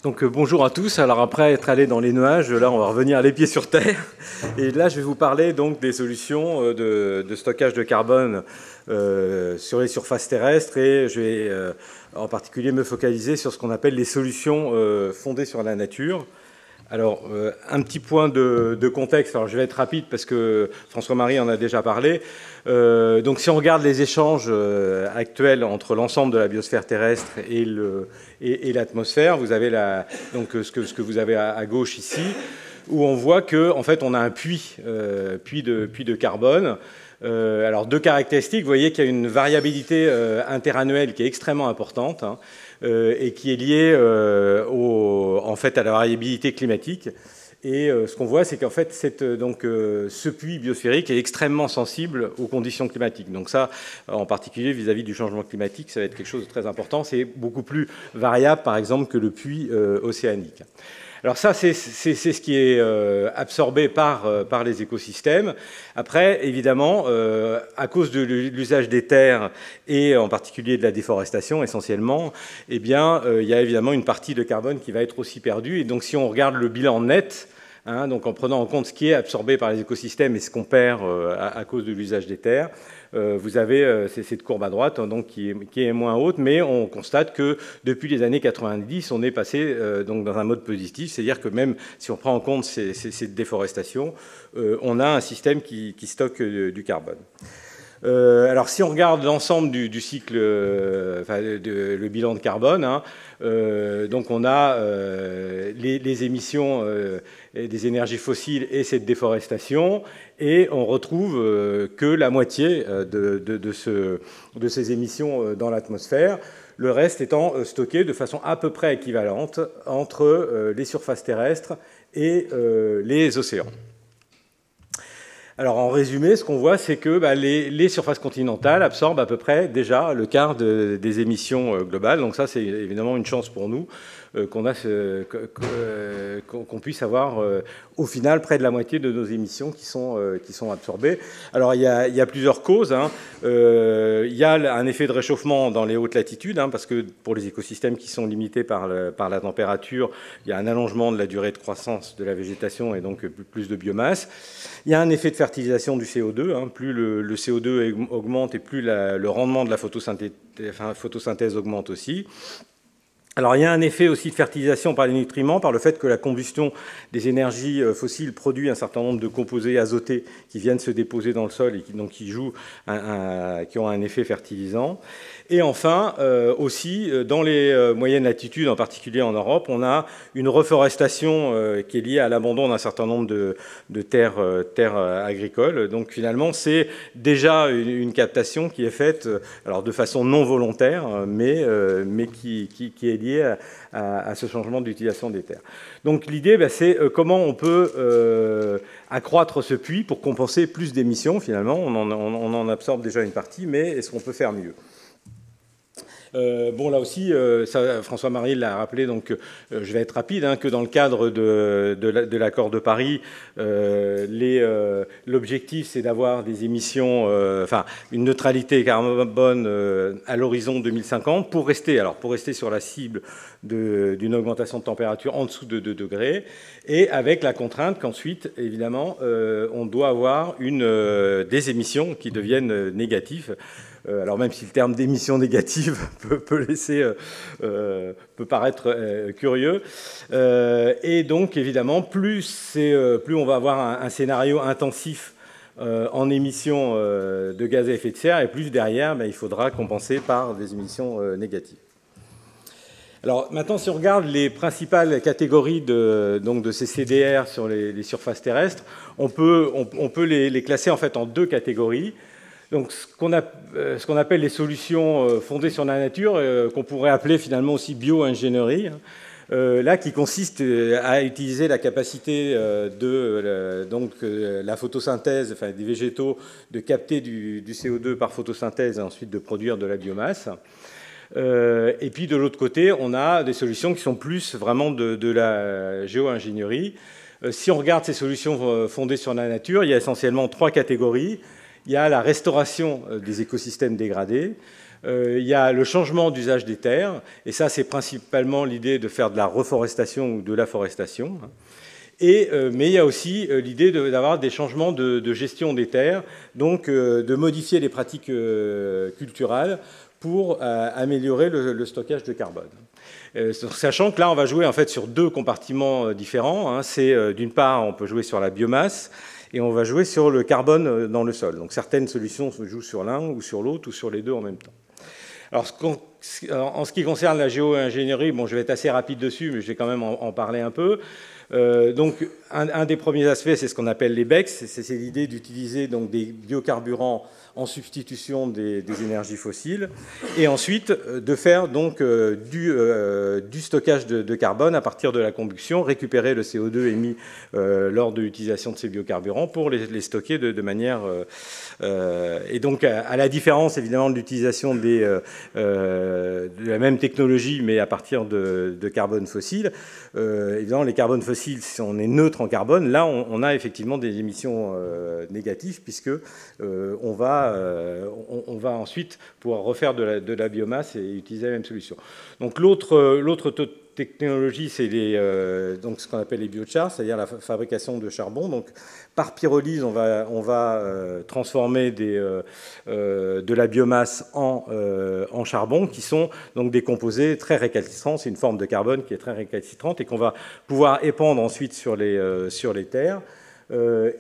Donc bonjour à tous. Alors après être allé dans les nuages, là on va revenir les pieds sur terre. Et là je vais vous parler donc des solutions de stockage de carbone sur les surfaces terrestres, et je vais en particulier me focaliser sur ce qu'on appelle les solutions fondées sur la nature. Alors, un petit point de contexte. Alors, je vais être rapide parce que François-Marie en a déjà parlé. Donc, si on regarde les échanges actuels entre l'ensemble de la biosphère terrestre et l'atmosphère, vous avez donc ce que vous avez à gauche ici, où on voit que, en fait, on a un puits de carbone. Alors, deux caractéristiques. Vous voyez qu'il y a une variabilité interannuelle qui est extrêmement importante, hein, et qui est liée en fait, à la variabilité climatique. Et ce qu'on voit, c'est qu'en fait, ce puits biosphérique est extrêmement sensible aux conditions climatiques. Donc ça, en particulier vis-à-vis du changement climatique, ça va être quelque chose de très important. C'est beaucoup plus variable, par exemple, que le puits océanique. Alors ça, c'est ce qui est absorbé par les écosystèmes. Après, évidemment, à cause de l'usage des terres et en particulier de la déforestation essentiellement, eh bien, il y a évidemment une partie de carbone qui va être aussi perdue. Et donc, si on regarde le bilan net, hein, donc en prenant en compte ce qui est absorbé par les écosystèmes et ce qu'on perd à cause de l'usage des terres, vous avez cette courbe à droite, hein, donc, qui est moins haute, mais on constate que depuis les années 90, on est passé donc dans un mode positif, c'est-à-dire que même si on prend en compte ces déforestations, on a un système qui stocke du carbone. Alors, si on regarde l'ensemble du cycle, le bilan de carbone, hein, donc on a les émissions des énergies fossiles et cette déforestation, et on retrouve que la moitié de ces émissions dans l'atmosphère, le reste étant stocké de façon à peu près équivalente entre les surfaces terrestres et les océans. Alors, en résumé, ce qu'on voit, c'est que les surfaces continentales absorbent à peu près déjà le quart des émissions globales. Donc ça, c'est évidemment une chance pour nous qu'on puisse avoir au final près de la moitié de nos émissions qui sont absorbées. Alors, il y a plusieurs causes, hein. Il y a un effet de réchauffement dans les hautes latitudes, hein, parce que pour les écosystèmes qui sont limités par la température, il y a un allongement de la durée de croissance de la végétation et donc plus de biomasse. Il y a un effet de fertilisation du CO2. Hein. Plus le CO2 augmente et plus le rendement de la photosynthèse augmente aussi. Alors, il y a un effet aussi de fertilisation par les nutriments, par le fait que la combustion des énergies fossiles produit un certain nombre de composés azotés qui viennent se déposer dans le sol et qui ont un effet fertilisant. Et enfin, aussi, dans les moyennes latitudes, en particulier en Europe, on a une reforestation qui est liée à l'abandon d'un certain nombre de terres agricoles. Donc finalement, c'est déjà une captation qui est faite alors, de façon non volontaire, mais qui est liée à ce changement d'utilisation des terres. Donc l'idée, c'est comment on peut accroître ce puits pour compenser plus d'émissions, finalement. On en absorbe déjà une partie, mais est-ce qu'on peut faire mieux ? Bon, là aussi, François-Marie l'a rappelé, donc je vais être rapide, hein, que dans le cadre de l'accord de Paris, l'objectif, c'est d'avoir des émissions, une neutralité carbone à l'horizon 2050 pour rester sur la cible d'une augmentation de température en dessous de 2 degrés, et avec la contrainte qu'ensuite, évidemment, on doit avoir des émissions qui deviennent négatives. Alors même si le terme d'émission négative peut paraître curieux. Et donc, évidemment, plus on va avoir un scénario intensif en émissions de gaz à effet de serre, et plus derrière, il faudra compenser par des émissions négatives. Alors maintenant, si on regarde les principales catégories de ces CDR sur les surfaces terrestres, on peut les classer en fait en deux catégories. Donc, ce qu'on appelle les solutions fondées sur la nature, qu'on pourrait appeler finalement aussi bio-ingénierie, hein, là, qui consiste à utiliser la capacité de la photosynthèse, des végétaux, de capter du CO2 par photosynthèse et ensuite de produire de la biomasse. Et puis, de l'autre côté, on a des solutions qui sont plus vraiment de la géo-ingénierie. Si on regarde ces solutions fondées sur la nature, il y a essentiellement trois catégories. il y a la restauration des écosystèmes dégradés, il y a le changement d'usage des terres, et ça c'est principalement l'idée de faire de la reforestation ou de l'afforestation. Mais il y a aussi l'idée d'avoir des changements de gestion des terres, donc de modifier les pratiques culturales pour améliorer le stockage de carbone. Sachant que là, on va jouer en fait sur deux compartiments différents. Hein. C'est d'une part, on peut jouer sur la biomasse et on va jouer sur le carbone dans le sol. Donc certaines solutions se jouent sur l'un ou sur l'autre ou sur les deux en même temps. Alors, en ce qui concerne la géo-ingénierie, bon, je vais être assez rapide dessus, mais je vais quand même en parler un peu. Donc, un des premiers aspects, c'est ce qu'on appelle les BECS. C'est l'idée d'utiliser donc des biocarburants en substitution des énergies fossiles, et ensuite de faire donc du stockage de carbone à partir de la combustion, récupérer le CO2 émis lors de l'utilisation de ces biocarburants pour les stocker de manière... et donc, à la différence évidemment de l'utilisation de la même technologie, mais à partir de carbone fossile, évidemment, les carbones fossiles, si on est neutre en carbone, là, on a effectivement des émissions négatives, puisque on va ensuite pouvoir refaire de la biomasse et utiliser la même solution. Donc l'autre technologie, c'est donc ce qu'on appelle les biochars, c'est-à-dire la fabrication de charbon. Donc par pyrolyse, on va transformer de la biomasse en charbon, qui sont donc des composés très récalcitrants. C'est une forme de carbone qui est très récalcitrante et qu'on va pouvoir épandre ensuite sur les terres.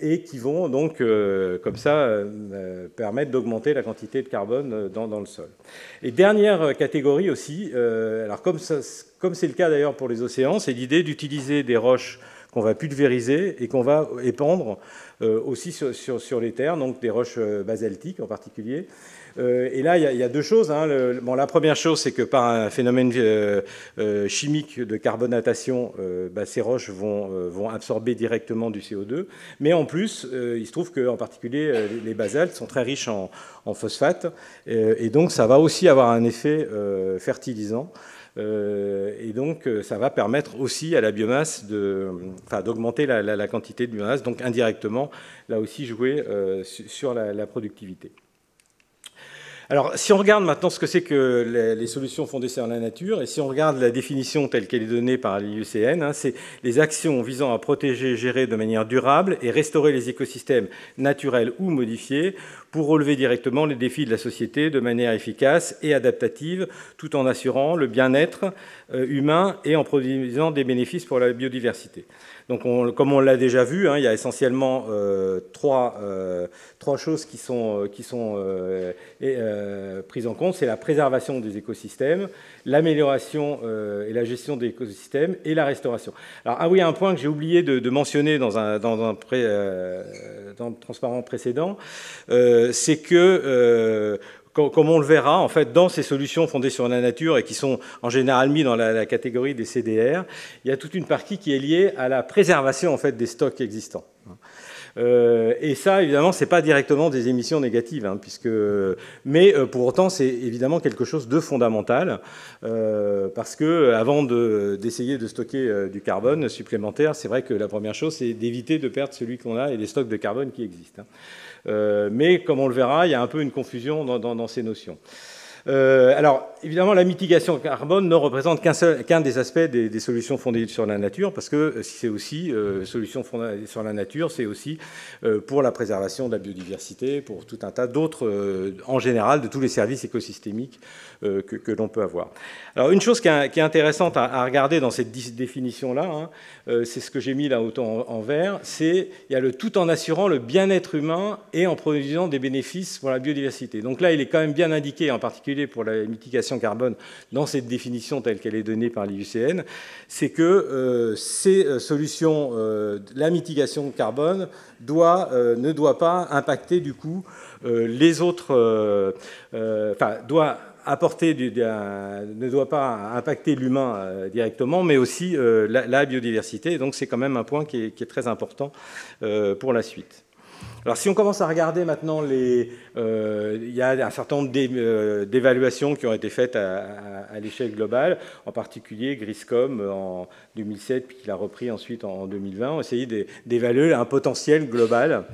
Et qui vont donc, comme ça, permettre d'augmenter la quantité de carbone dans le sol. Et dernière catégorie aussi, alors comme c'est le cas d'ailleurs pour les océans, c'est l'idée d'utiliser des roches qu'on va pulvériser et qu'on va épandre aussi sur les terres, donc des roches basaltiques en particulier. Et là, il y a deux choses. Hein. La première chose, c'est que par un phénomène chimique de carbonatation, ces roches vont absorber directement du CO2. Mais en plus, il se trouve qu'en particulier, les basaltes sont très riches en phosphate. Et donc, ça va aussi avoir un effet fertilisant. Et donc, ça va permettre aussi à la biomasse d'augmenter la quantité de biomasse. Donc, indirectement, là aussi, jouer sur la productivité. Alors, si on regarde maintenant ce que c'est que les solutions fondées sur la nature, et si on regarde la définition telle qu'elle est donnée par l'IUCN, hein, c'est les actions visant à protéger, gérer de manière durable et restaurer les écosystèmes naturels ou modifiés pour relever directement les défis de la société de manière efficace et adaptative, tout en assurant le bien-être humain et en produisant des bénéfices pour la biodiversité. Donc, comme on l'a déjà vu, hein, il y a essentiellement trois choses qui sont prises en compte. C'est la préservation des écosystèmes, l'amélioration et la gestion des écosystèmes et la restauration. Alors, un point que j'ai oublié de mentionner dans le transparent précédent, c'est que... comme on le verra, en fait, dans ces solutions fondées sur la nature et qui sont en général mises dans la catégorie des CDR, il y a toute une partie qui est liée à la préservation en fait, des stocks existants. Et ça, évidemment, ce n'est pas directement des émissions négatives, hein, mais pour autant, c'est évidemment quelque chose de fondamental, parce qu'avant d'essayer de stocker du carbone supplémentaire, c'est vrai que la première chose, c'est d'éviter de perdre celui qu'on a et les stocks de carbone qui existent. Mais comme on le verra, il y a un peu une confusion dans ces notions. Alors, évidemment, la mitigation carbone ne représente qu'un des aspects des solutions fondées sur la nature, parce que c'est aussi, solutions fondées sur la nature, c'est aussi pour la préservation de la biodiversité, pour tout un tas d'autres, en général, de tous les services écosystémiques que l'on peut avoir. Alors, une chose qui est intéressante à regarder dans cette définition-là, hein, c'est ce que j'ai mis là autant en vert, il y a le tout en assurant le bien-être humain et en produisant des bénéfices pour la biodiversité. Donc là, il est quand même bien indiqué, en particulier pour la mitigation carbone, dans cette définition telle qu'elle est donnée par l'IUCN, c'est que ces solutions, la mitigation carbone ne doit pas impacter du coup les autres, ne doit pas impacter l'humain directement, mais aussi la biodiversité. Donc c'est quand même un point qui est très important pour la suite. Alors si on commence à regarder maintenant il y a un certain nombre d'évaluations qui ont été faites à l'échelle globale, en particulier Griscom en 2007, puis qu'il a repris ensuite en 2020, ont essayé d'évaluer un potentiel global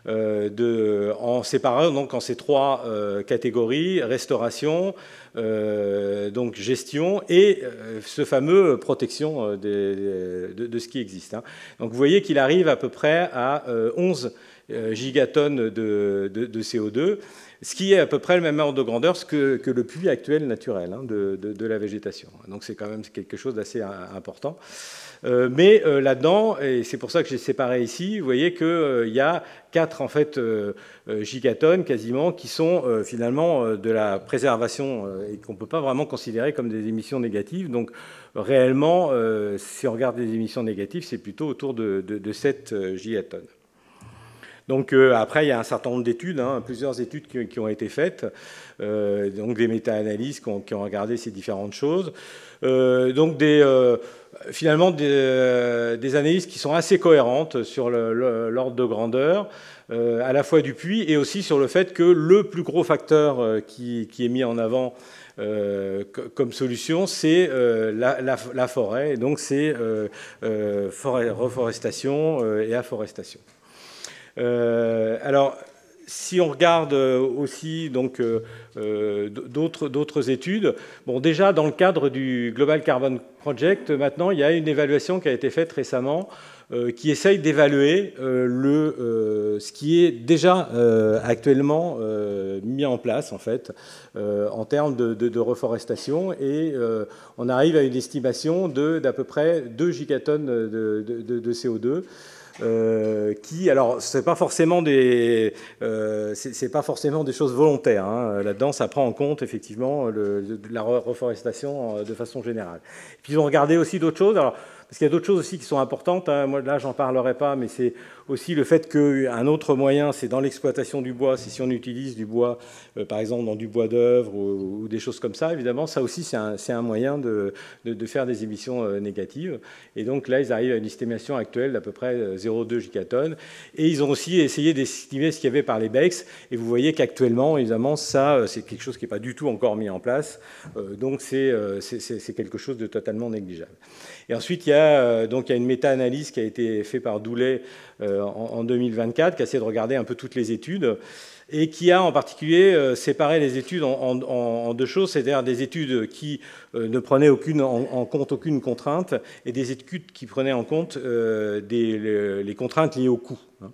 en séparant donc en ces trois catégories: restauration, donc gestion et ce fameux protection de ce qui existe. Hein. Donc vous voyez qu'il arrive à peu près à 11 gigatonnes de CO2, ce qui est à peu près le même ordre de grandeur que le puits actuel naturel hein, de la végétation. Donc c'est quand même quelque chose d'assez important. Mais là-dedans, et c'est pour ça que j'ai séparé ici, vous voyez qu'il y a 4 en fait, gigatonnes quasiment qui sont finalement de la préservation et qu'on ne peut pas vraiment considérer comme des émissions négatives. Donc réellement, si on regarde les émissions négatives, c'est plutôt autour de 7 gigatonnes. Donc après, il y a un certain nombre d'études, hein, plusieurs études qui ont été faites, donc des méta-analyses qui ont regardé ces différentes choses. Donc finalement des analyses qui sont assez cohérentes sur l'ordre de grandeur, à la fois du puits et aussi sur le fait que le plus gros facteur qui est mis en avant comme solution, c'est la forêt, et donc c'est reforestation et afforestation. Alors, si on regarde aussi donc d'autres études, bon déjà dans le cadre du Global Carbon Project, maintenant il y a une évaluation qui a été faite récemment qui essaye d'évaluer ce qui est déjà actuellement mis en place en fait en termes de reforestation, et on arrive à une estimation d'à peu près 2 gigatonnes de CO2. Qui, alors, c'est pas forcément des choses volontaires. Hein. Là-dedans, ça prend en compte effectivement la reforestation de façon générale. Et puis ils ont regardé aussi d'autres choses. Alors, parce qu'il y a d'autres choses aussi qui sont importantes. Hein. Moi, là, j'en parlerai pas, mais c'est aussi le fait qu'un autre moyen, c'est dans l'exploitation du bois, c'est si on utilise du bois, par exemple dans du bois d'œuvre ou des choses comme ça, évidemment, ça aussi, c'est un moyen de faire des émissions négatives. Et donc là, ils arrivent à une estimation actuelle d'à peu près 0,2 gigatonnes. Et ils ont aussi essayé d'estimer ce qu'il y avait par les BECS. Et vous voyez qu'actuellement, évidemment, ça, c'est quelque chose qui n'est pas du tout encore mis en place. Donc c'est quelque chose de totalement négligeable. Et ensuite, il y a une méta-analyse qui a été faite par Doulet en 2024, qui a essayé de regarder un peu toutes les études, et qui a en particulier séparé les études en deux choses, c'est-à-dire des études qui ne prenaient en compte aucune contrainte, et des études qui prenaient en compte les contraintes liées au coût. Hein.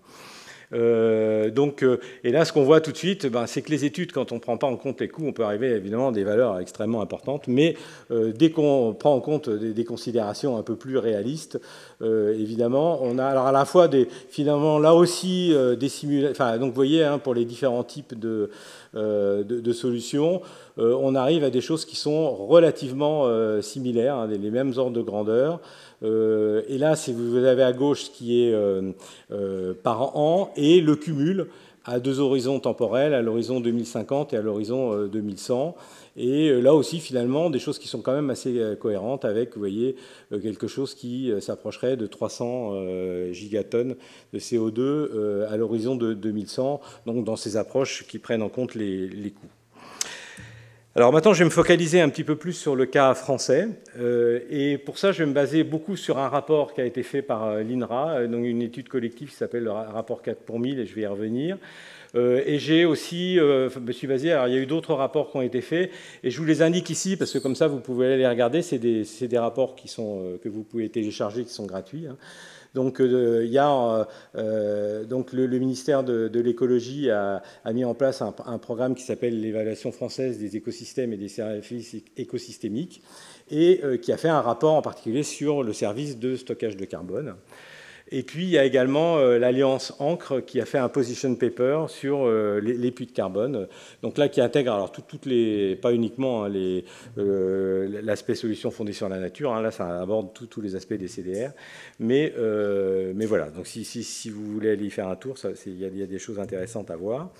Et là, ce qu'on voit tout de suite, c'est que les études, quand on ne prend pas en compte les coûts, on peut arriver évidemment à des valeurs extrêmement importantes, mais dès qu'on prend en compte des considérations un peu plus réalistes, évidemment, on a alors à la fois finalement là aussi des simulations. Enfin, donc vous voyez, hein, pour les différents types de solutions, on arrive à des choses qui sont relativement similaires, hein, les mêmes ordres de grandeur. Et là, si vous avez à gauche ce qui est par an et le cumul à 2 horizons temporels, à l'horizon 2050 et à l'horizon 2100. Et là aussi, finalement, des choses qui sont quand même assez cohérentes avec, vous voyez, quelque chose qui s'approcherait de 300 gigatonnes de CO2 à l'horizon de 2100, donc dans ces approches qui prennent en compte les coûts. Alors maintenant, je vais me focaliser un petit peu plus sur le cas français. Et pour ça, je vais me baser beaucoup sur un rapport qui a été fait par l'INRA, donc une étude collective qui s'appelle le rapport 4 pour 1000, et je vais y revenir. Et j'ai aussi, me suis basé, alors il y a eu d'autres rapports qui ont été faits, et je vous les indique ici, parce que comme ça, vous pouvez aller les regarder. C'est des rapports que vous pouvez télécharger, qui sont gratuits. Hein. Donc, il y a donc le ministère de l'écologie a mis en place un programme qui s'appelle l'évaluation française des écosystèmes et des services écosystémiques, et qui a fait un rapport en particulier sur le service de stockage de carbone. Et puis, il y a également l'Alliance Ancre qui a fait un position paper sur les puits de carbone. Donc là, qui intègre alors toutes les, pas uniquement hein, l'aspect solution fondée sur la nature. Hein, là, ça aborde tous les aspects des CDR. Mais voilà. Donc si vous voulez aller y faire un tour, il y a des choses intéressantes à voir.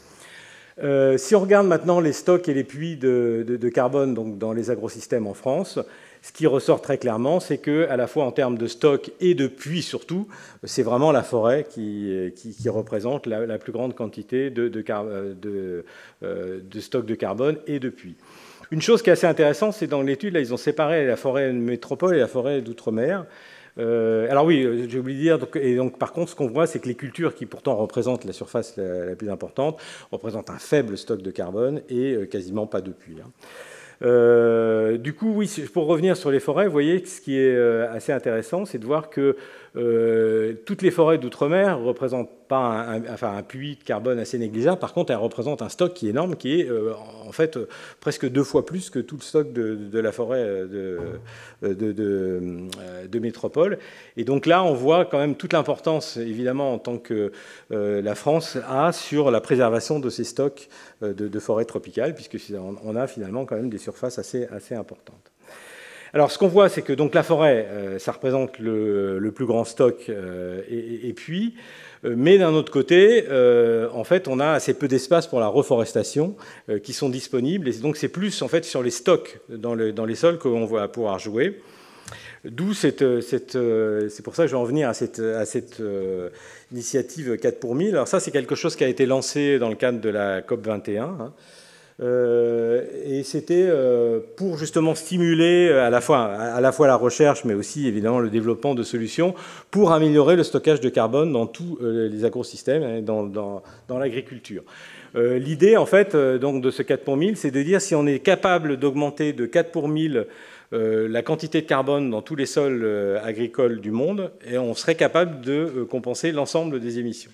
Si on regarde maintenant les stocks et les puits de carbone donc dans les agrosystèmes en France, ce qui ressort très clairement, c'est qu'à la fois en termes de stock et de puits surtout, c'est vraiment la forêt qui représente la plus grande quantité de stocks de carbone et de puits. Une chose qui est assez intéressante, c'est dans l'étude, là, ils ont séparé la forêt métropole et la forêt d'outre-mer. Alors oui, j'ai oublié de dire, et donc par contre, ce qu'on voit, c'est que les cultures qui pourtant représentent la surface la plus importante, représentent un faible stock de carbone et quasiment pas de puits. Du coup, oui, pour revenir sur les forêts, vous voyez que ce qui est assez intéressant, c'est de voir que toutes les forêts d'outre-mer ne représentent pas un puits de carbone assez négligeable. Par contre, elles représentent un stock qui est énorme, qui est en fait presque 2 fois plus que tout le stock de la forêt de métropole. Et donc là, on voit quand même toute l'importance, évidemment, en tant que la France a sur la préservation de ces stocks de forêts tropicales, puisqu'on a finalement quand même des surfaces assez importantes. Alors, ce qu'on voit, c'est que donc, la forêt, ça représente le plus grand stock, et puis, mais d'un autre côté, en fait, on a assez peu d'espace pour la reforestation qui sont disponibles, et donc c'est plus en fait sur les stocks dans les sols qu'on va pouvoir jouer. D'où c'est pour ça que je vais en venir à cette initiative 4 pour 1000. Alors ça, c'est quelque chose qui a été lancé dans le cadre de la COP 21. Hein. Et c'était pour justement stimuler à la fois la recherche, mais aussi évidemment le développement de solutions pour améliorer le stockage de carbone dans tous les agrosystèmes et dans l'agriculture. L'idée, en fait, donc, de ce 4 pour 1000, c'est de dire si on est capable d'augmenter de 4 pour 1000 la quantité de carbone dans tous les sols agricoles du monde, et on serait capable de compenser l'ensemble des émissions.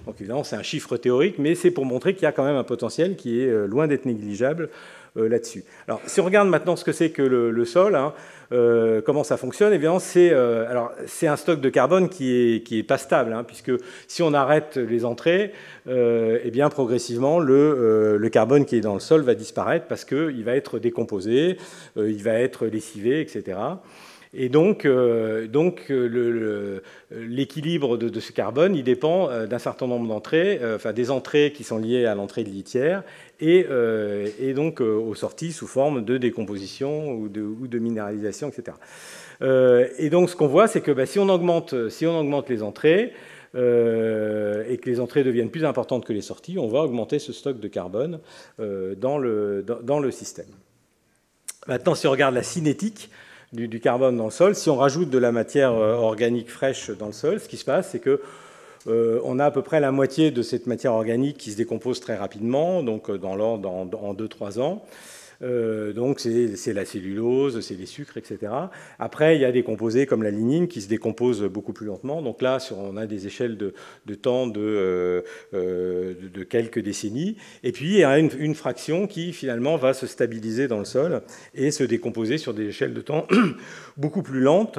Donc évidemment, c'est un chiffre théorique, mais c'est pour montrer qu'il y a quand même un potentiel qui est loin d'être négligeable là-dessus. Alors, si on regarde maintenant ce que c'est que le sol, hein, comment ça fonctionne, évidemment, c'est un stock de carbone qui est pas stable, hein, puisque si on arrête les entrées, eh bien, progressivement, le carbone qui est dans le sol va disparaître parce qu'il va être décomposé, il va être lessivé, etc. Et donc l'équilibre de ce carbone, il dépend d'un certain nombre d'entrées, enfin des entrées qui sont liées à l'entrée de litière et donc aux sorties sous forme de décomposition ou de minéralisation, etc. Et donc ce qu'on voit, c'est que si on augmente les entrées et que les entrées deviennent plus importantes que les sorties, on va augmenter ce stock de carbone dans le système. Maintenant, si on regarde la cinétique du carbone dans le sol, si on rajoute de la matière organique fraîche dans le sol, ce qui se passe, c'est que on a à peu près la moitié de cette matière organique qui se décompose très rapidement, donc en 2-3 ans. Donc c'est la cellulose, c'est les sucres, etc. Après, il y a des composés comme la lignine qui se décomposent beaucoup plus lentement. Donc là, on a des échelles de temps de quelques décennies. Et puis, il y a une fraction qui, finalement, va se stabiliser dans le sol et se décomposer sur des échelles de temps beaucoup plus lentes,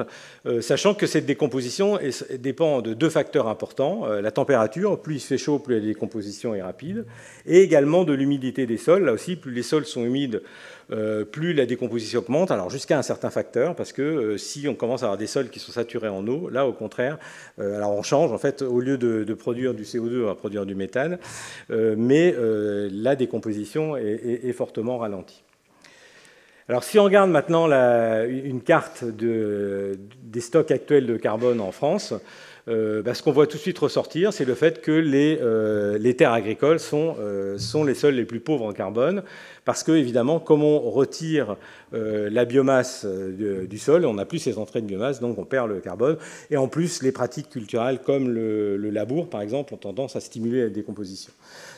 sachant que cette décomposition dépend de 2 facteurs importants. La température, plus il fait chaud, plus la décomposition est rapide, et également de l'humidité des sols. Là aussi, plus les sols sont humides, plus la décomposition augmente, alors jusqu'à un certain facteur, parce que si on commence à avoir des sols qui sont saturés en eau, là au contraire, alors on change, en fait, au lieu de produire du CO2, on va produire du méthane, mais la décomposition est fortement ralentie. Alors si on regarde maintenant une carte des stocks actuels de carbone en France, ce qu'on voit tout de suite ressortir, c'est le fait que les terres agricoles sont les sols les plus pauvres en carbone, parce que, évidemment, comme on retire la biomasse du sol, on n'a plus ces entrées de biomasse, donc on perd le carbone. Et en plus, les pratiques culturelles comme le labour, par exemple, ont tendance à stimuler la décomposition.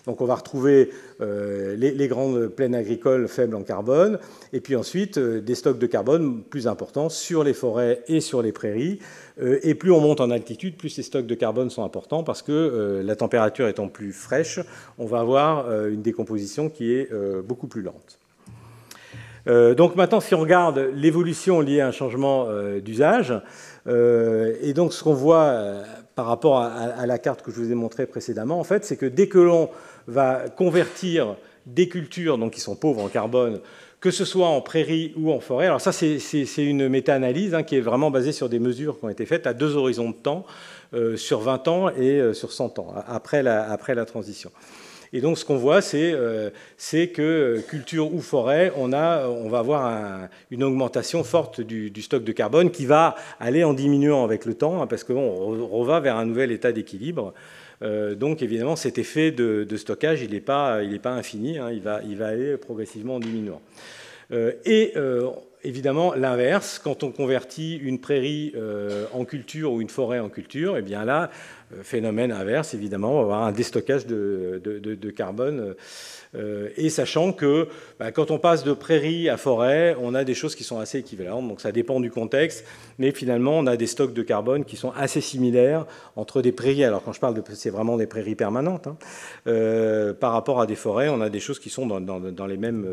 Donc on va retrouver les grandes plaines agricoles faibles en carbone, et puis ensuite des stocks de carbone plus importants sur les forêts et sur les prairies. Et plus on monte en altitude, plus ces stocks de carbone sont importants, parce que la température étant plus fraîche, on va avoir une décomposition qui est beaucoup plus lente. Donc maintenant, si on regarde l'évolution liée à un changement d'usage, et donc ce qu'on voit par rapport à la carte que je vous ai montrée précédemment, en fait, c'est que dès que l'on va convertir des cultures donc, qui sont pauvres en carbone, que ce soit en prairie ou en forêt, alors ça c'est une méta-analyse qui est vraiment basée sur des mesures qui ont été faites à 2 horizons de temps, sur 20 ans et sur 100 ans, après la transition. Et donc ce qu'on voit, c'est que culture ou forêt, on va avoir une augmentation forte du stock de carbone qui va aller en diminuant avec le temps, hein, parce qu'on va vers un nouvel état d'équilibre. Donc évidemment, cet effet de stockage, il n'est pas infini, hein, il va aller progressivement en diminuant. Évidemment, l'inverse, quand on convertit une prairie en culture ou une forêt en culture, et bien là, phénomène inverse, évidemment, on va avoir un déstockage de carbone. Et sachant que quand on passe de prairie à forêt, on a des choses qui sont assez équivalentes, donc ça dépend du contexte, mais finalement, on a des stocks de carbone qui sont assez similaires entre des prairies, alors quand je parle c'est vraiment des prairies permanentes, hein, par rapport à des forêts, on a des choses qui sont dans les mêmes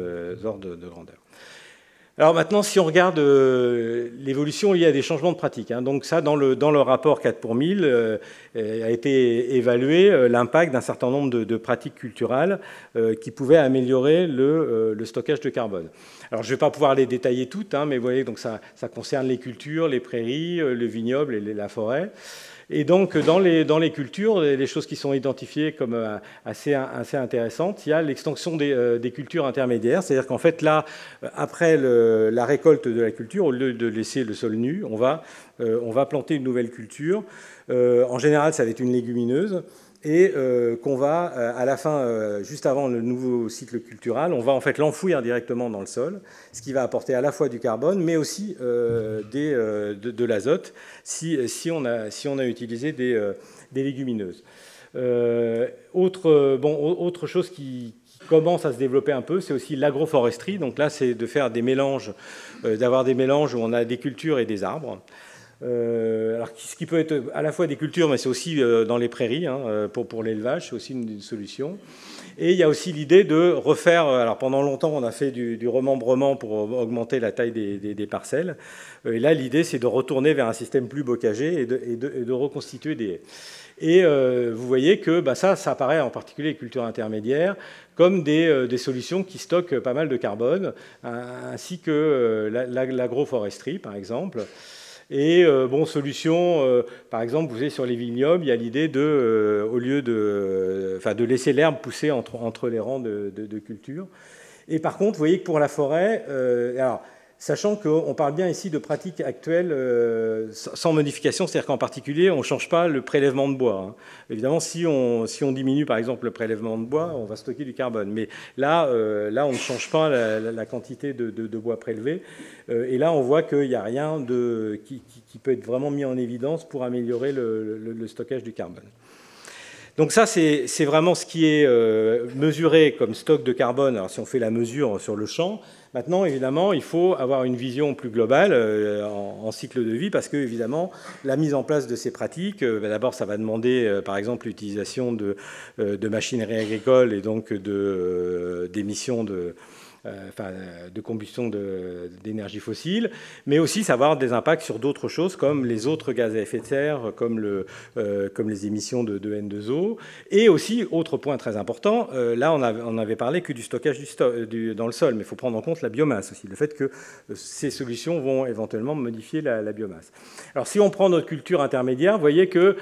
ordres de grandeur. Alors maintenant, si on regarde l'évolution liée à des changements de pratiques, hein, donc ça, dans le rapport 4 pour 1000, a été évalué l'impact d'un certain nombre de pratiques culturelles qui pouvaient améliorer le stockage de carbone. Alors je ne vais pas pouvoir les détailler toutes, hein, mais vous voyez, donc ça concerne les cultures, les prairies, le vignoble et la forêt. Et donc, dans les cultures, les choses qui sont identifiées comme assez intéressantes, il y a l'extension des cultures intermédiaires. C'est-à-dire qu'en fait, là, après la récolte de la culture, au lieu de laisser le sol nu, on va planter une nouvelle culture. En général, ça va être une légumineuse. Et qu'on va, à la fin, juste avant le nouveau cycle cultural, on va en fait l'enfouir directement dans le sol, ce qui va apporter à la fois du carbone, mais aussi de l'azote, si on a utilisé des légumineuses. Autre chose qui commence à se développer un peu, c'est aussi l'agroforesterie. Donc là, c'est de faire des mélanges, d'avoir des mélanges où on a des cultures et des arbres. Alors, ce qui peut être à la fois des cultures, mais c'est aussi dans les prairies, hein, pour l'élevage, c'est aussi une solution. Et il y a aussi l'idée de refaire, alors pendant longtemps on a fait du remembrement pour augmenter la taille des parcelles, et là l'idée c'est de retourner vers un système plus bocagé et de reconstituer des haies. Et vous voyez que ça apparaît en particulier les cultures intermédiaires comme des solutions qui stockent pas mal de carbone, ainsi que l'agroforesterie par exemple. Et solution, par exemple, vous avez sur les vignobles, il y a l'idée au lieu de laisser l'herbe pousser entre les rangs de culture. Et par contre, vous voyez que pour la forêt, alors, sachant qu'on parle bien ici de pratiques actuelles sans modification, c'est-à-dire qu'en particulier, on ne change pas le prélèvement de bois, hein. Évidemment, si on diminue par exemple le prélèvement de bois, on va stocker du carbone. Mais là on ne change pas la quantité de bois prélevé. Et là, on voit qu'il n'y a rien qui peut être vraiment mis en évidence pour améliorer le stockage du carbone. Donc ça, c'est vraiment ce qui est mesuré comme stock de carbone. Alors si on fait la mesure sur le champ, maintenant, évidemment, il faut avoir une vision plus globale en cycle de vie parce que, évidemment, la mise en place de ces pratiques, d'abord, ça va demander, par exemple, l'utilisation de machinerie agricole et donc d'émissions de combustion d'énergie fossile, mais aussi ça va avoir des impacts sur d'autres choses comme les autres gaz à effet de serre, comme les émissions de N2O. Et aussi, autre point très important, là on avait parlé que du stockage dans le sol, mais il faut prendre en compte la biomasse aussi, le fait que ces solutions vont éventuellement modifier la biomasse. Alors si on prend notre culture intermédiaire, vous voyez que,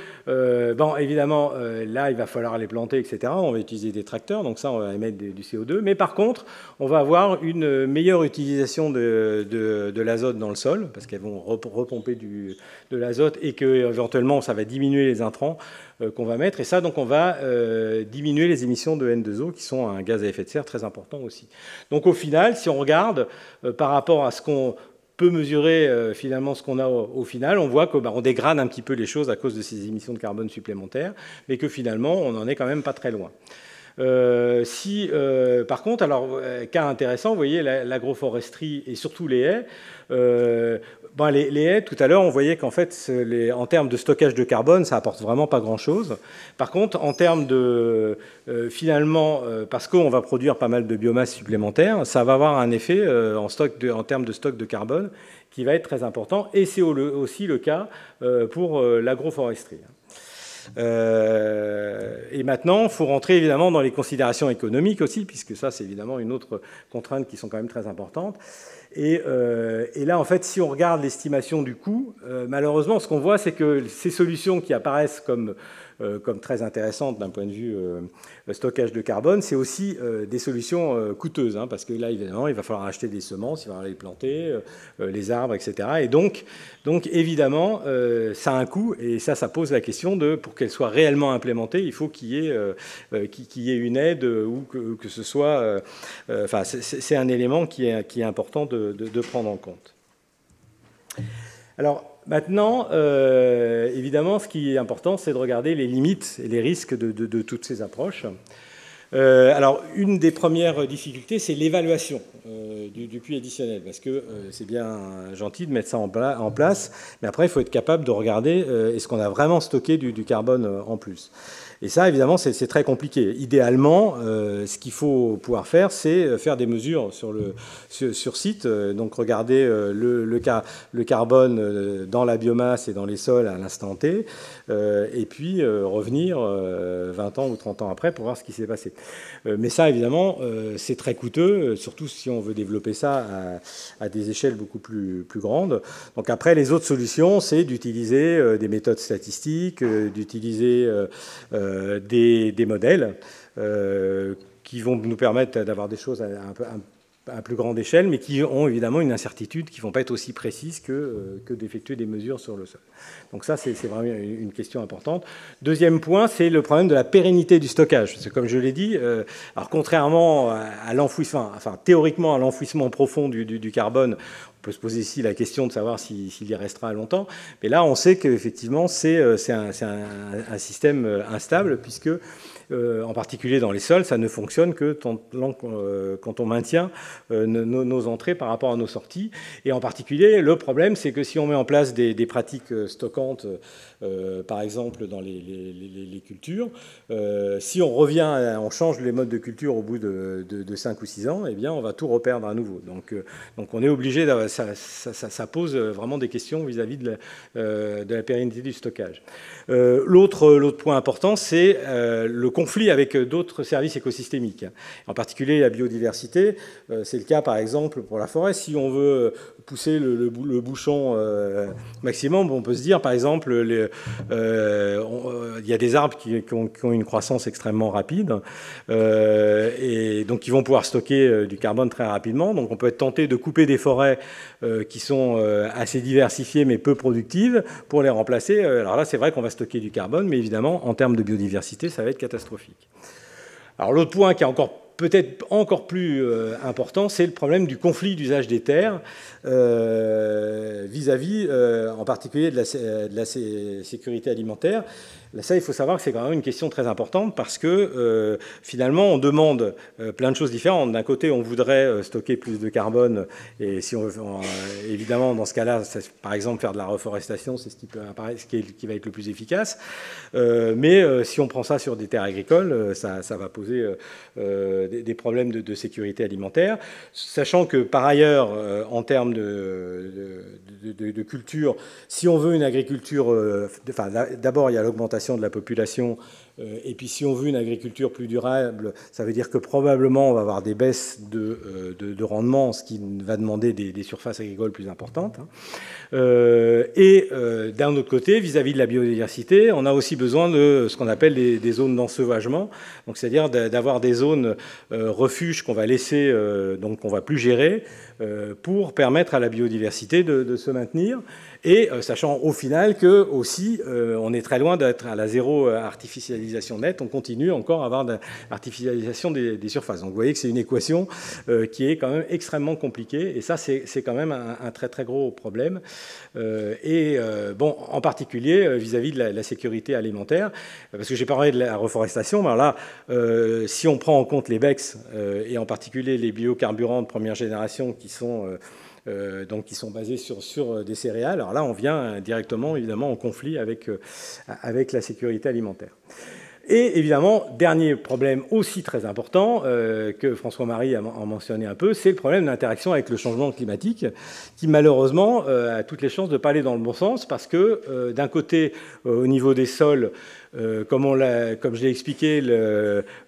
évidemment, là il va falloir les planter, etc. On va utiliser des tracteurs, donc ça on va émettre du CO2, mais par contre, on va avoir une meilleure utilisation de l'azote dans le sol, parce qu'elles vont repomper de l'azote et qu'éventuellement, ça va diminuer les intrants qu'on va mettre. Et ça, donc, on va diminuer les émissions de N2O, qui sont un gaz à effet de serre très important aussi. Donc, au final, si on regarde par rapport à ce qu'on peut mesurer finalement ce qu'on a au final, on voit qu'on dégrade un petit peu les choses à cause de ces émissions de carbone supplémentaires, mais que finalement, on n'en est quand même pas très loin. Par contre, alors, cas intéressant, vous voyez, l'agroforesterie et surtout les haies. Les haies, tout à l'heure, on voyait qu'en fait, en termes de stockage de carbone, ça apporte vraiment pas grand-chose. Par contre, en termes de, finalement, parce qu'on va produire pas mal de biomasse supplémentaire, ça va avoir un effet en termes de stock de carbone qui va être très important. Et c'est aussi le cas pour l'agroforesterie. Et maintenant, il faut rentrer évidemment dans les considérations économiques aussi, puisque ça, c'est évidemment une autre contrainte qui sont quand même très importantes. Et là, en fait, si on regarde l'estimation du coût, malheureusement, ce qu'on voit, c'est que ces solutions qui apparaissent comme comme très intéressantes d'un point de vue stockage de carbone, c'est aussi des solutions coûteuses, hein, parce que là, évidemment, il va falloir acheter des semences, il va falloir les planter, les arbres, etc. Et donc évidemment, ça a un coût, et ça pose la question de, pour qu'elle soit réellement implémentée, il faut qu'il y ait une aide, ou que ce soit... Enfin, c'est un élément qui est important de prendre en compte. Alors, maintenant, évidemment, ce qui est important, c'est de regarder les limites et les risques de toutes ces approches. Alors, une des premières difficultés, c'est l'évaluation du puits additionnel, parce que c'est bien gentil de mettre ça en place, mais après, il faut être capable de regarder est-ce qu'on a vraiment stocké du carbone en plus. Et ça, évidemment, c'est très compliqué. Idéalement, ce qu'il faut pouvoir faire, c'est faire des mesures sur site, donc regarder le carbone dans la biomasse et dans les sols à l'instant T, et puis revenir 20 ans ou 30 ans après pour voir ce qui s'est passé. Mais ça, évidemment, c'est très coûteux, surtout si on veut développer ça à des échelles beaucoup plus grandes. Donc après, les autres solutions, c'est d'utiliser des méthodes statistiques, d'utiliser des modèles qui vont nous permettre d'avoir des choses à plus grande échelle, mais qui ont évidemment une incertitude, qui ne vont pas être aussi précises que d'effectuer des mesures sur le sol. Donc ça, c'est vraiment une question importante. Deuxième point, c'est le problème de la pérennité du stockage. Parce que, comme je l'ai dit, alors contrairement à l'enfouissement, enfin théoriquement à l'enfouissement profond du carbone, on peut se poser ici la question de savoir s'il y restera longtemps. Mais là, on sait qu'effectivement, c'est un système instable, puisque, en particulier dans les sols, ça ne fonctionne que quand on maintient nos entrées par rapport à nos sorties. Et en particulier, le problème, c'est que si on met en place des pratiques stockantes, par exemple dans les cultures, si on revient, on change les modes de culture au bout de 5 ou 6 ans, eh bien, on va tout reperdre à nouveau. Donc on est obligé, ça pose vraiment des questions vis-à-vis de la pérennité du stockage. L'autre point important, c'est le conflit avec d'autres services écosystémiques. En particulier la biodiversité. C'est le cas, par exemple, pour la forêt. Si on veut pousser le bouchon maximum, on peut se dire, par exemple, il y a des arbres qui ont une croissance extrêmement rapide et donc qui vont pouvoir stocker du carbone très rapidement. Donc on peut être tenté de couper des forêts qui sont assez diversifiées mais peu productives pour les remplacer. Alors là, c'est vrai qu'on va stocker du carbone, mais évidemment, en termes de biodiversité, ça va être catastrophique. Alors l'autre point qui est peut-être encore plus important, c'est le problème du conflit d'usage des terres vis-à-vis, en particulier de la sécurité alimentaire. Là, ça, il faut savoir que c'est quand même une question très importante parce que finalement, on demande plein de choses différentes. D'un côté, on voudrait stocker plus de carbone et si on veut, évidemment, dans ce cas-là, par exemple, faire de la reforestation, c'est ce qui va être le plus efficace. Mais si on prend ça sur des terres agricoles, ça va poser des problèmes de sécurité alimentaire, sachant que par ailleurs, en termes de culture, si on veut une agriculture, d'abord il y a l'augmentation de la population, et puis si on veut une agriculture plus durable, ça veut dire que probablement on va avoir des baisses de rendement, ce qui va demander des surfaces agricoles plus importantes. Et d'un autre côté, vis-à-vis de la biodiversité, on a aussi besoin de ce qu'on appelle des zones d'ensauvagement, donc c'est-à-dire d'avoir des zones refuges qu'on va laisser, donc qu'on va plus gérer, pour permettre à la biodiversité de se maintenir, et sachant au final que aussi on est très loin d'être à la zéro artificialisation nette, on continue encore à avoir de l'artificialisation des surfaces. Donc vous voyez que c'est une équation qui est quand même extrêmement compliquée, et ça c'est quand même un très très gros problème. Bon, en particulier vis-à-vis de la sécurité alimentaire, parce que j'ai parlé de la reforestation, mais alors là, si on prend en compte les BECS, et en particulier les biocarburants de première génération qui sont basés sur des céréales, alors là on vient directement évidemment en conflit avec la sécurité alimentaire. Et évidemment, dernier problème aussi très important, que François-Marie a mentionné un peu, c'est le problème de l'interaction avec le changement climatique, qui malheureusement a toutes les chances de ne pas aller dans le bon sens, parce que d'un côté, au niveau des sols, comme je l'ai expliqué,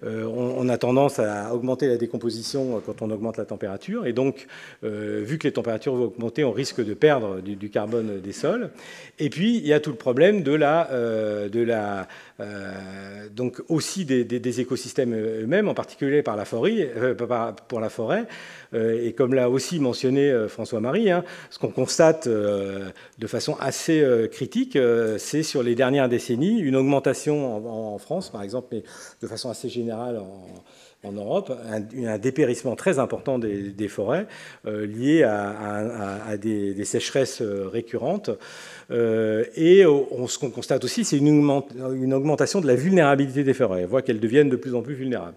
on a tendance à augmenter la décomposition quand on augmente la température. Et donc, vu que les températures vont augmenter, on risque de perdre du carbone des sols. Et puis, il y a tout le problème donc aussi des écosystèmes eux-mêmes, en particulier pour la forêt. Et comme l'a aussi mentionné François-Marie, hein, ce qu'on constate de façon assez critique, c'est sur les dernières décennies une augmentation en France, par exemple, mais de façon assez générale en Europe, un dépérissement très important des forêts lié à des sécheresses récurrentes. Et ce qu'on constate aussi, c'est une augmentation de la vulnérabilité des forêts. On voit qu'elles deviennent de plus en plus vulnérables.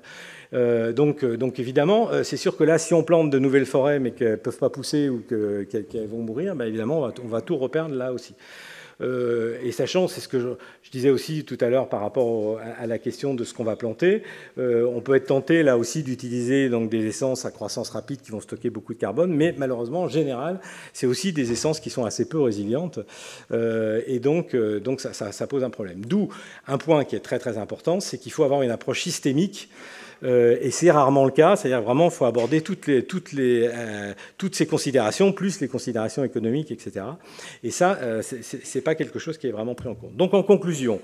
Donc évidemment, c'est sûr que là, si on plante de nouvelles forêts, mais qu'elles ne peuvent pas pousser ou qu'elles vont mourir, ben évidemment, on va tout reperdre là aussi. Et sachant, c'est ce que je disais aussi tout à l'heure par rapport à la question de ce qu'on va planter, on peut être tenté là aussi d'utiliser donc des essences à croissance rapide qui vont stocker beaucoup de carbone, mais malheureusement, en général, c'est aussi des essences qui sont assez peu résilientes, et donc ça pose un problème. D'où un point qui est très très important, c'est qu'il faut avoir une approche systémique. Et c'est rarement le cas, c'est-à-dire vraiment il faut aborder toutes ces considérations, plus les considérations économiques, etc. Et ça, c'est pas quelque chose qui est vraiment pris en compte. Donc en conclusion,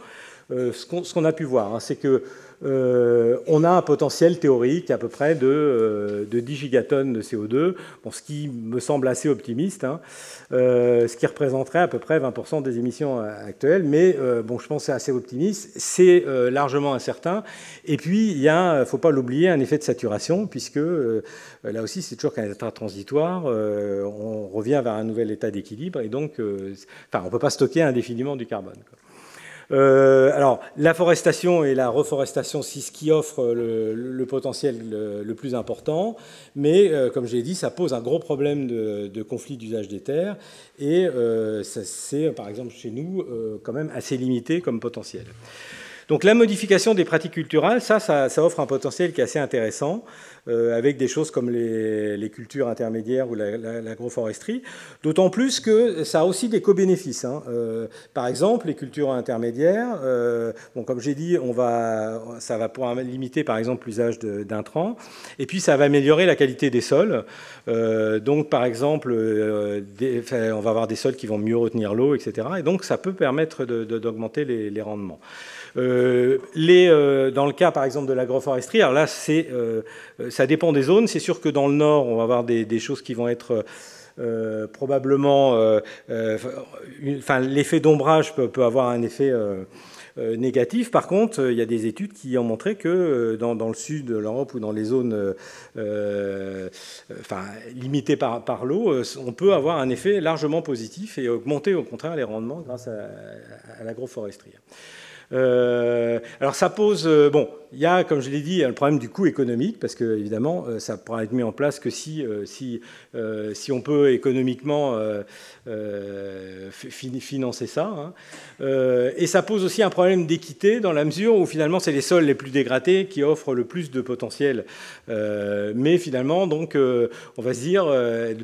ce qu'on a pu voir, hein, c'est que on a un potentiel théorique à peu près de 10 gigatonnes de CO2, bon, ce qui me semble assez optimiste, hein, ce qui représenterait à peu près 20% des émissions actuelles, mais bon, je pense que c'est assez optimiste, c'est largement incertain. Et puis, il y a, il ne faut pas l'oublier, un effet de saturation, puisque là aussi, c'est toujours qu'un état transitoire, on revient vers un nouvel état d'équilibre, et donc, on ne peut pas stocker indéfiniment du carbone, quoi. Alors, la forestation et la reforestation, c'est ce qui offre le potentiel le plus important, mais comme je l'ai dit, ça pose un gros problème de conflit d'usage des terres, et c'est, par exemple, chez nous, quand même assez limité comme potentiel. Donc la modification des pratiques culturales, ça offre un potentiel qui est assez intéressant, avec des choses comme les cultures intermédiaires ou l'agroforesterie, d'autant plus que ça a aussi des co-bénéfices, hein. Par exemple, les cultures intermédiaires, bon, comme j'ai dit, ça va pouvoir limiter par exemple l'usage d'intrants, et puis ça va améliorer la qualité des sols. Donc par exemple, on va avoir des sols qui vont mieux retenir l'eau, etc. Et donc ça peut permettre d'augmenter les rendements. Dans le cas, par exemple, de l'agroforesterie, alors là, ça dépend des zones. C'est sûr que dans le nord, on va avoir des choses qui vont être probablement... l'effet d'ombrage peut avoir un effet négatif. Par contre, il y a des études qui ont montré que dans le sud de l'Europe ou dans les zones limitées par l'eau, on peut avoir un effet largement positif et augmenter au contraire les rendements grâce à l'agroforesterie. Alors ça pose, bon, il y a, comme je l'ai dit, le problème du coût économique, parce que évidemment, ça pourra être mis en place que si on peut économiquement financer ça, hein. Et ça pose aussi un problème d'équité dans la mesure où finalement c'est les sols les plus dégradés qui offrent le plus de potentiel, mais finalement donc on va se dire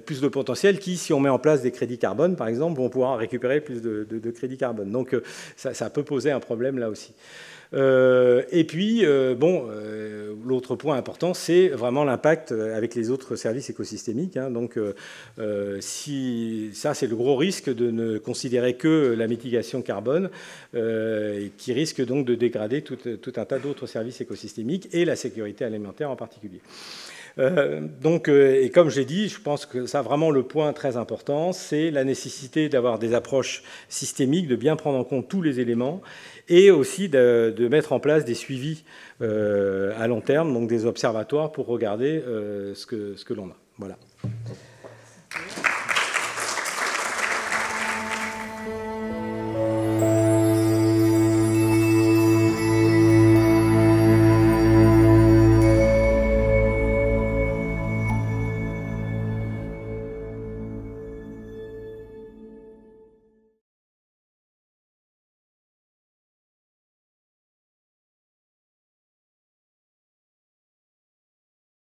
plus de potentiel qui, si on met en place des crédits carbone par exemple, vont pouvoir récupérer plus de crédits carbone. Donc ça peut poser un problème là aussi. Et puis, l'autre point important, c'est vraiment l'impact avec les autres services écosystémiques, hein. Donc, ça, c'est le gros risque de ne considérer que la mitigation carbone, qui risque donc de dégrader tout un tas d'autres services écosystémiques et la sécurité alimentaire en particulier. Et comme j'ai dit, je pense que ça, vraiment, le point très important, c'est la nécessité d'avoir des approches systémiques, de bien prendre en compte tous les éléments, et aussi de mettre en place des suivis à long terme, donc des observatoires pour regarder ce que l'on a. Voilà.